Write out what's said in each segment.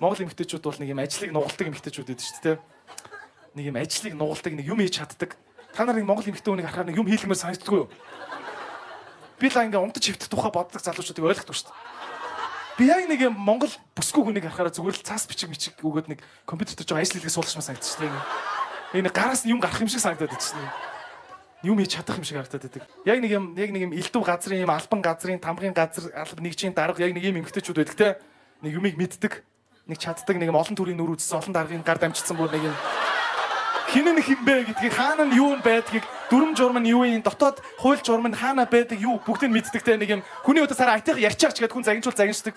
Монгол эмэгтэйчүүд бол нэг юм ажлыг нугалдаг эмэгтэйчүүд байдаг шүү дээ. Нэг юм ажлыг нугалдаг, нэг юм хийж чаддаг. Та нар нэг монгол эмэгтэй хүнийг харахаар нэг юм хийлгэмээр санагддаггүй юу? Би л ингээ умтаж хөвтөх тухай боддог залуучуудыг ойлгохгүй шүү дээ. Би яг нэг юм монгол бүсгүй хүнийг харахаараа зүгээр л цаас бичиг өгөөд нэг компьютер дээр ажил хийлгээс суулгах юм санагдаж шүү дээ. Нэг гараас нь юм гарах юм шиг санагдаад байдаг шүү дээ. Юм хийж чадах юм шиг харагдаад байдаг. Яг нэг юм элдв газрын юм албан газрын тамгын газар алба нэгжийн дарга яг нэг юм эмэгтэйчүүд байдаг те. Нэг юмыг мэддэг, нэг чаддаг, нэг юм олон төрлийн нүр үзсэн, олон даргын гар дамжчихсан бүр нэг юм хинэн химбэ гэдгийг хаана нь юу байдгийг дүрм журм нь юу юм дотоод хууль журм нь хаана байдаг юу бүгдийг мэддэг те. Нэг юм хүний өдөө сараа айтайх ярьчаач гэдэг хүн загинждаг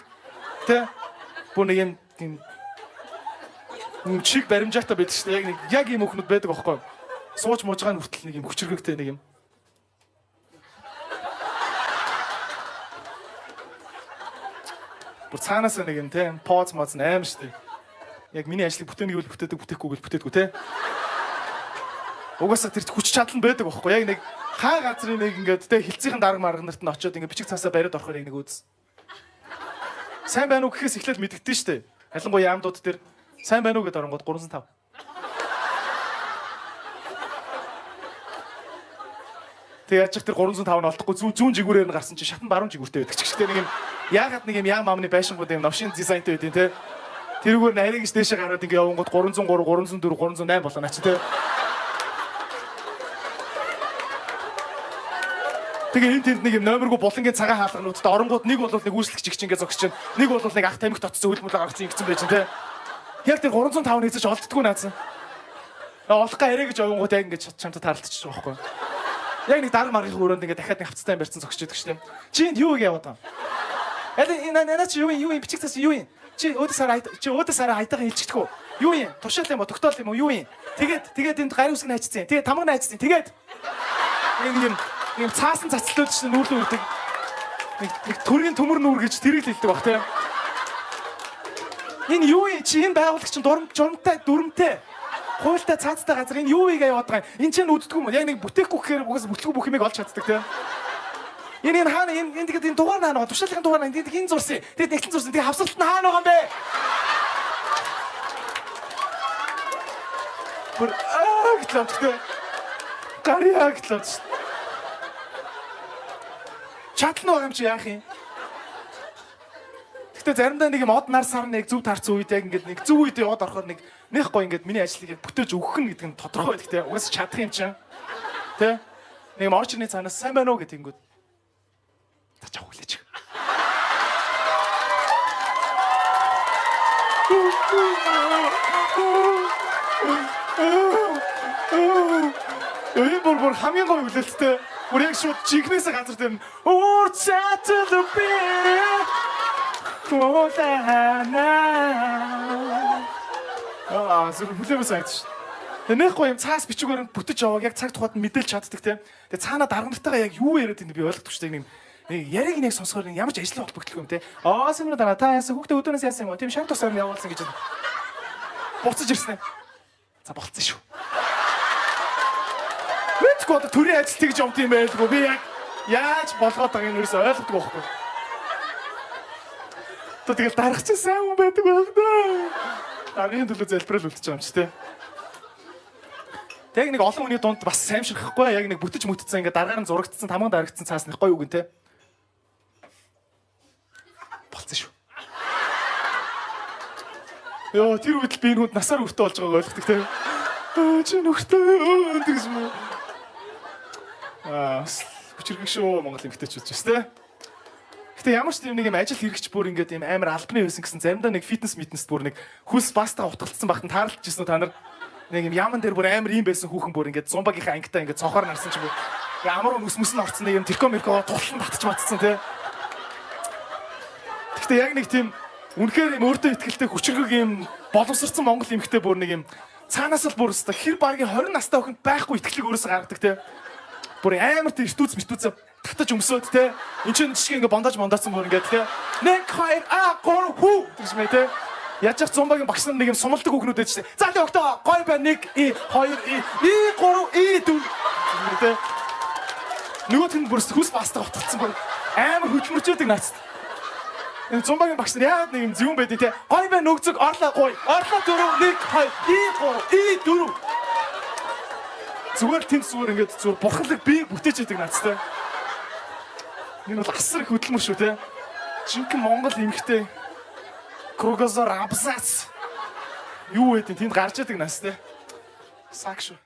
те. Бүр нэг юм чиг баримжаатай байдаг шүү дээ. Яг ийм өхнүүд байдаг аахгүй. Сууж муужгааны хүртэл нэг юм хүчрэгтэй нэг юм. Бүр цаанаас нэг юм те поз моз аим шүү дээ. Яг миний ажлыг бүтээнийг бол бүтээдэг, бүтээхгүй бол бүтээдгүй те. Угаасаа тэр хүч чадал нь байдаг аахгүй. Яг нэг хаа газрын нэг ингээд те хилцээхэн дарга марга нарт нь очиод ингээд бичиг цаасаа бариад орохоор яг нэг үз. Сайн байна уу гэхээс эхлээд мэддэгдэн шүү дээ. Ялангуяа яамдууд дээр сайн байна уу гэдээ оронгод 305. Тэг яаж ч тэр 305 нь олдохгүй зүүн жигүүрээр нь гарсан чи шатан баруун жигүүртэй байдаг ч гэжтэй нэг юм яагаад нэг юм яам амны байшингууд юм новшин дизайнтай байдیں۔ Тэ тэрүүгээр наригч дэше гараад ингээ явангууд 303 304 308 болоо наач тэ. Тэгээ энэ тэнд нэг юм номергүй булангийн цагаан хаалгануудтай оронгууд нэг бол нэг үүсэлгч их ингээ зогсож чинь нэг бол нэг ах тамхи татсан хөлмөл гаргацсан ингэсэн байж тэ. Яг тэр 305 нэгсэж олддгүй наацсан. Олох га ярэ гэж явангууд яг ингээ чамтай таарлтчих жоохгүй. Яг нэг дарга маргын өрөөнд ингээ дахиад нэг хавцтай барьсан зогсож байдаг шүү дээ. Чи энд юу гэж яваад байгаа? Эна чи юу бичиг цаас юу юм? Чи өөдөө сараа айтайхан хэлчихдэг үү? Юу юм? Туршаал юм уу? Тогтоол юм уу? Юу юм? Тэгээд энд гарын үсэг нь хайцсан. Тэгээд тамга нь хайцсан. Тэгээд нэг юм цаасан цацлууд чинь нүүрлэн үрдэг. Нэг төргийн төмөр нүүр гэж тэрийг л хэлдэг баг тийм. Энэ юу юм? Чи энэ байгууллага чинь журамтай дүрмтэй. Хуйлтай цаацтай газар энэ юу ийгээ яваад байгаа юм? Энд чинь үддэггүй юм. Яг нэг бүтээхгүй гэхээр угаас бүтлгүй бүх юмыг олж чаддаг тийм. Энэ хаана энэ тэгээд энэ дугаар наана тушаалын дугаар наана энэ зурсан. Тэгээд нэгэн зурсан. Тэгээд хавсалт нь хаана байгаа юм бэ? Бүр гэтлээ. Гарьяа гэтлээ. Чадлаа байгаа юм чи яах юм? Гэтэ заримдаа нэг юм од нар сар нэг зүв таарсан үед яг ингээд нэг зүв үед яваад орохоор нэг гоё ингээд миний ажлыг бүтээж өгөх нь гэдэг нь тодорхой байдаг те. Угаас чадах юм чинь. Тэ? Нэг юм орчны цаанаас сайн байна уу гэдэг ингүүд. Тач авах үлээч. Бүр хамгийн гоё үлээлттэй. Бүр яг шууд чигнээс газар дээр өөр чатал би зүр хүлээвэ сайдш. Энэх гоё юм цаас бичгээр бүтэж явааг яг цаг тухайд мэдээлж чаддаг тийм. Тэгээ цаанаа дарга нартайгаа яг юу яриад байгааг би ойлгохгүй шүү дээ. Нэг яриг нэг сонсохоор ямар ч ажлын холбогдлого юм те. Сэмрэ дараа та яасан хүүхдээ өдөөнөөс яасан юм уу? Тийм шанг тусаар явуулсан гэж буцаж ирсэн. За болцсон шүү. Мэдгүй төрийн ажил тэгж явд юм байлгүй. Би яг яаж болгоод байгааг нь ерөөсөй ойлгохгүй байхгүй. Тэгэл дарах чинь сайн хүн байдаг байх даа. Даргын төлөө залбирал үлдчихэж байгаа юм чи те. Тэг нэг олон хүний дунд бас саймширхгүй яг нэг бүтэж мүтцсэн ингээ даргаар нь зурагдсан тамга дарагдсан цаас нэг гоё үг нэ те. Болцсон шүү. Йоо тэр үед л би энэ хүнд насаар өртөө болж байгааг ойлгохдаг те. Чи нөхөртэй тэгс мө. Хүчрэг шүү Монгол эмэгтэйчүүд ч те. Гэтэ ямар ч тийм нэг юм ажил хэрэгч бүр ингээд юм амар албаны байсан гэсэн заримдаа нэг фитнес бүр нэг хүс баста утгалтсан багт таарлаж ирсэн үү та нар? Нэг юм яман дээр бүр амар юм байсан хүүхэн бүр ингээд зумбагийнхаа ангитаа ингээд цонхоор нарсан ч бүр ямар нүс нь орцсон нэг юм тэркомеркоо тулсан татчих матцсан те. Гэтэ яг нэг тийм үнэхээр юм өөртөө ихтэй хүчрэг юм боловсрсан монгол эмэгтэй бүр нэг юм цаанаас л бүр өстой хэр багийн 20 настай охинд байхгүй итгэлийг өөрөөсөө гаргадаг те. Бүр амар тийм ертүүц мэтүүцээ татаж өмсөөд те. Энд чинь жишээ ингээ бондоодсон бүр ингээд те. 1 2 3 хүү гэж мэ те. Яаж ч зумбагийн багш нар нэг юм сумалдаг хүүхнүүд байж те. За тэгээ октоо гой байна 1 2 3 4 те. Нөгөөх нь бүр хүс бастай утгацсан бүр амар хөчмөрчөөдөг наац. Зумбагийн багш нар яагаад нэг юм зөвөн байдیں۔ Тэ гой бай нөгцөг орлоо гой. Орлоо 4 1 2 E3 E4. Зүгээр тэм зүгээр ингээд зүгээр бурхалаг би бүтээж яадаг наацтай. Энэ бол асар их хөдөлмөр шүү те. Жинхэнэ Монгол эмэгтэй Кругозор абзац юу вэ тэнд гарч яадаг наастай. Саг шүү.